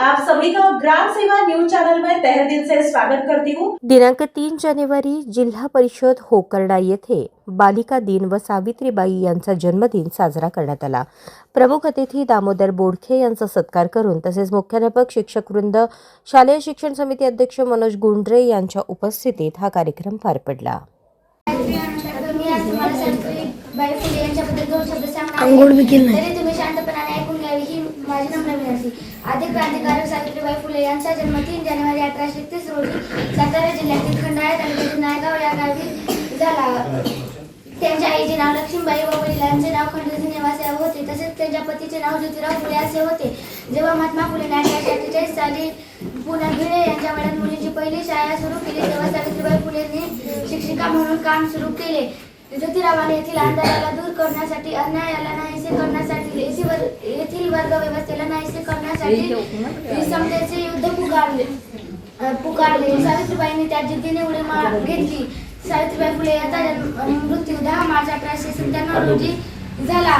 आप सभी का ग्राम सेवा न्यूज चैनल में तहे दिल से स्वागत करती हूँ। दिनांक 3 जानेवारी जिल्हा परिषद होकर्डा येथे बालिका दिन व सावित्रीबाई यांचा जन्मदिन साजरा करण्यात आला। प्रमुख अतिथी दामोदर बोडखे यांचा सत्कार करून तसेच मुख्याध्यापक, शिक्षकवृंद, शालेय शिक्षण समिती अध्यक्ष मनोज गुंडरे यांच्या उपस्थितीत हा कार्यक्रम पार पडला। तुम्ही शांतपणाने ऐकून घ्यावी ही माझी नम्र विनंती। आद्य क्रांतिकारक सावित्रीबाई फुले यांचा जन्म 3 जानेवारी 1831 रोजी सातारा जिल्ह्यातील खंडाळा तालुक्यातील नायगाव या गावी झाला। त्यांच्या आईचे नाव लक्ष्मीबाई व वडिलांचे नाव खंडोजी नेवासे होते, तसेच त्यांच्या पतीचे नाव ज्योतिराव फुले असे होते। जेव्हा महात्मा फुलेंनी 1848 साली पुण्यात भिडे यांच्या वाड्यात मुलींची पहिली शाळा सुरू केली, तेव्हा सावित्रीबाई फुलेंनी शिक्षिका म्हणून काम सुरू केले। ज्योतिरावाने येथील अंधाराला दूर करण्यासाठी, अन्यायाला नाहीसे करण्यासाठी, येथील वर्ग व्यवस्थेला नाहीसे करण्यासाठी समतेचे युद्ध पुकारले। सावित्रीबाईंनी त्या जिद्दीने उडी घेतली। सावित्रीबाई फुले यांचा मृत्यू 10 मार्च 1897 रोजी झाला।